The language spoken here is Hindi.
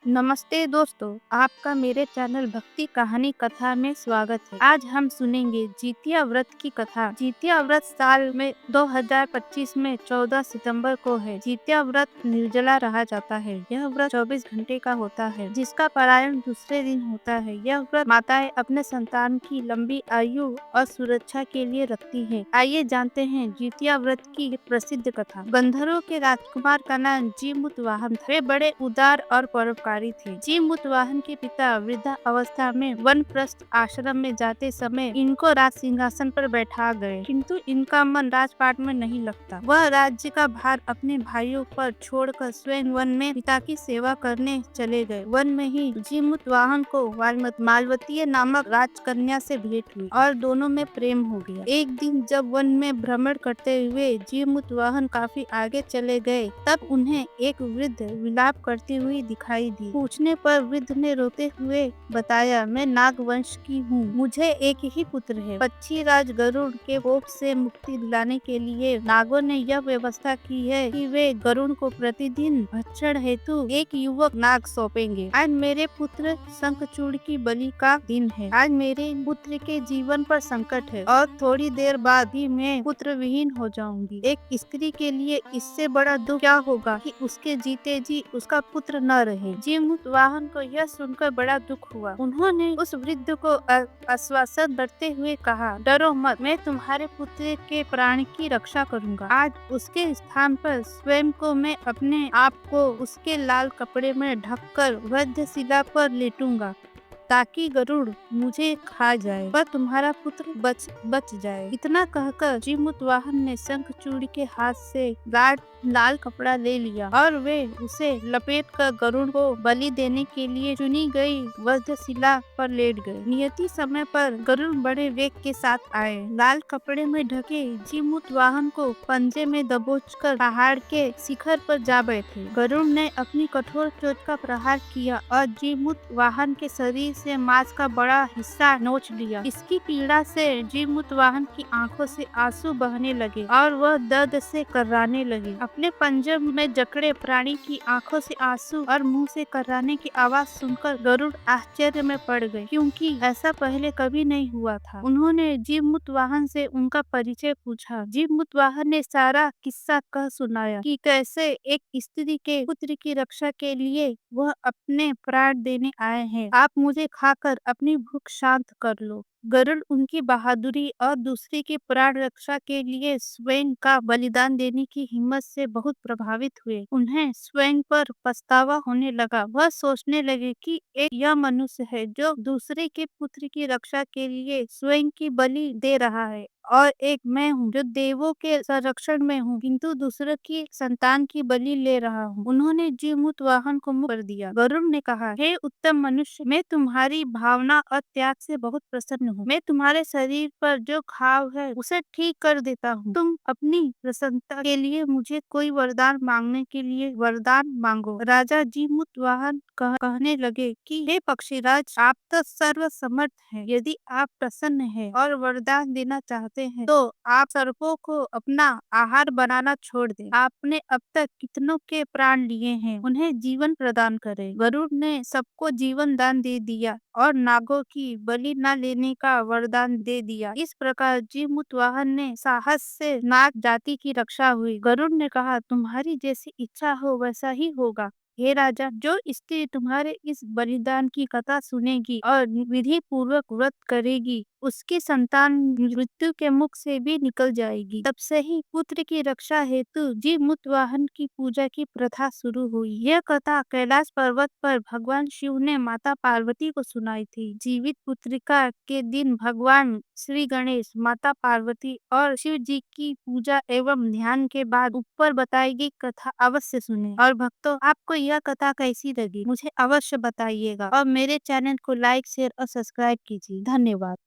नमस्ते दोस्तों, आपका मेरे चैनल भक्ति कहानी कथा में स्वागत है। आज हम सुनेंगे जितिया व्रत की कथा। जितिया व्रत साल में 2025 में 14 सितंबर को है। जितिया व्रत निर्जला रहा जाता है। यह व्रत 24 घंटे का होता है, जिसका पारायण दूसरे दिन होता है। यह व्रत माताएं अपने संतान की लंबी आयु और सुरक्षा के लिए रखती है। आइए जानते हैं जितिया व्रत की प्रसिद्ध कथा। गंधर्वों के राजकुमार का नाम जीमूतवाहन था। वे बड़े उदार और परोपकारी थे। जीमूतवाहन के पिता वृद्धा अवस्था में वानप्रस्थ आश्रम में जाते समय इनको राज सिंहासन पर बैठा गए, किंतु इनका मन राजपाट में नहीं लगता। वह राज्य का भार अपने भाइयों पर छोड़कर स्वयं वन में पिता की सेवा करने चले गए। वन में ही जीमूतवाहन को मालवती नामक राजकन्या से भेंट हुई और दोनों में प्रेम हो गया। एक दिन जब वन में भ्रमण करते हुए जीमूतवाहन काफी आगे चले गए, तब उन्हें एक वृद्ध विलाप करती हुई दिखाई दी। पूछने पर वृद्ध ने रोते हुए बताया, मैं नाग वंश की हूँ। मुझे एक ही पुत्र है। पक्षी राज गरुड़ के कोप से मुक्ति दिलाने के लिए नागों ने यह व्यवस्था की है कि वे गरुड़ को प्रतिदिन भक्षण हेतु एक युवक नाग सौंपेंगे। आज मेरे पुत्र शंखचूड़ की बलि का दिन है। आज मेरे पुत्र के जीवन पर संकट है और थोड़ी देर बाद ही मैं पुत्र विहीन हो जाऊंगी। एक स्त्री के लिए इससे बड़ा दुख क्या होगा कि उसके जीते जी उसका पुत्र न रहे। जीमूतवाहन को यह सुनकर बड़ा दुख हुआ। उन्होंने उस वृद्ध को आश्वासन देते हुए कहा, डरो मत, मैं तुम्हारे पुत्र के प्राण की रक्षा करूंगा। आज उसके स्थान पर स्वयं को मैं अपने आप को उसके लाल कपड़े में ढककर वध्यशिला पर लेटूंगा, ताकि गरुड़ मुझे खा जाए पर तुम्हारा पुत्र बच जाए। इतना कहकर जीमूतवाहन ने शंखचूड़ के हाथ से लाल कपड़ा ले लिया और वे उसे लपेटकर गरुड़ को बलि देने के लिए चुनी गई वध्यशिला पर लेट गए। नियति समय पर गरुड़ बड़े वेग के साथ आए। लाल कपड़े में ढके जीमूतवाहन को पंजे में दबोचकर पहाड़ के शिखर पर जा बैठे। गरुड़ ने अपनी कठोर चोंच का प्रहार किया और जीमूतवाहन के शरीर से मांस का बड़ा हिस्सा नोच लिया। इसकी पीड़ा से जीमूतवाहन की आंखों से आंसू बहने लगे और वह दर्द से कर्राने लगे। अपने पंजर में जकड़े प्राणी की आंखों से आंसू और मुंह से कर्राने की आवाज सुनकर गरुड़ आश्चर्य में पड़ गए, क्योंकि ऐसा पहले कभी नहीं हुआ था। उन्होंने जीमूतवाहन से उनका परिचय पूछा। जीमूतवाहन ने सारा किस्सा कह सुनाया कि कैसे एक स्त्री के पुत्र की रक्षा के लिए वह अपने प्राण देने आए हैं। आप मुझे खाकर अपनी भूख शांत कर लो। गरुड़ उनकी बहादुरी और दूसरे की प्राण रक्षा के लिए स्वयं का बलिदान देने की हिम्मत से बहुत प्रभावित हुए। उन्हें स्वयं पर पछतावा होने लगा। वह सोचने लगे कि एक यह मनुष्य है जो दूसरे के पुत्र की रक्षा के लिए स्वयं की बलि दे रहा है, और एक मैं हूँ जो देवों के संरक्षण में हूँ, किंतु दूसरे की संतान की बलि ले रहा हूँ। उन्होंने जीमूतवाहन को मुक्त कर दिया। गरुड़ ने कहा, हे उत्तम मनुष्य, मैं तुम्हारी भावना और त्याग से बहुत प्रसन्न हूँ। मैं तुम्हारे शरीर पर जो घाव है उसे ठीक कर देता हूँ। तुम अपनी प्रसन्नता के लिए मुझे कोई वरदान मांगने के लिए वरदान मांगो। राजा जीमूतवाहन कहने लगे कि हे पक्षीराज, आप तो सर्व समर्थ हैं। यदि आप प्रसन्न हैं और वरदान देना चाहते हैं तो आप सर्पों को अपना आहार बनाना छोड़ दें। आपने अब तक कितनों के प्राण लिए हैं, उन्हें जीवन प्रदान करें। गरुड़ ने सबको जीवन दान दे दिया और नागों की बलि न लेने का वरदान दे दिया। इस प्रकार जीमूतवाहन ने साहस से नाग जाति की रक्षा हुई। गरुड़ ने कहा, तुम्हारी जैसी इच्छा हो वैसा ही होगा। हे राजा, जो स्त्री तुम्हारे इस बलिदान की कथा सुनेगी और विधि पूर्वक व्रत करेगी, उसकी संतान मृत्यु के मुख से भी निकल जाएगी। तब से ही पुत्र की रक्षा हेतु जीमूतवाहन की पूजा की प्रथा शुरू हुई। यह कथा कैलाश पर्वत पर भगवान शिव ने माता पार्वती को सुनाई थी। जीवित पुत्रिका के दिन भगवान श्री गणेश, माता पार्वती और शिव जी की पूजा एवं ध्यान के बाद ऊपर बताई गई कथा अवश्य सुने। और भक्तों, आपको यह कथा कैसी लगी मुझे अवश्य बताइएगा और मेरे चैनल को लाइक, शेयर और सब्सक्राइब कीजिए। धन्यवाद।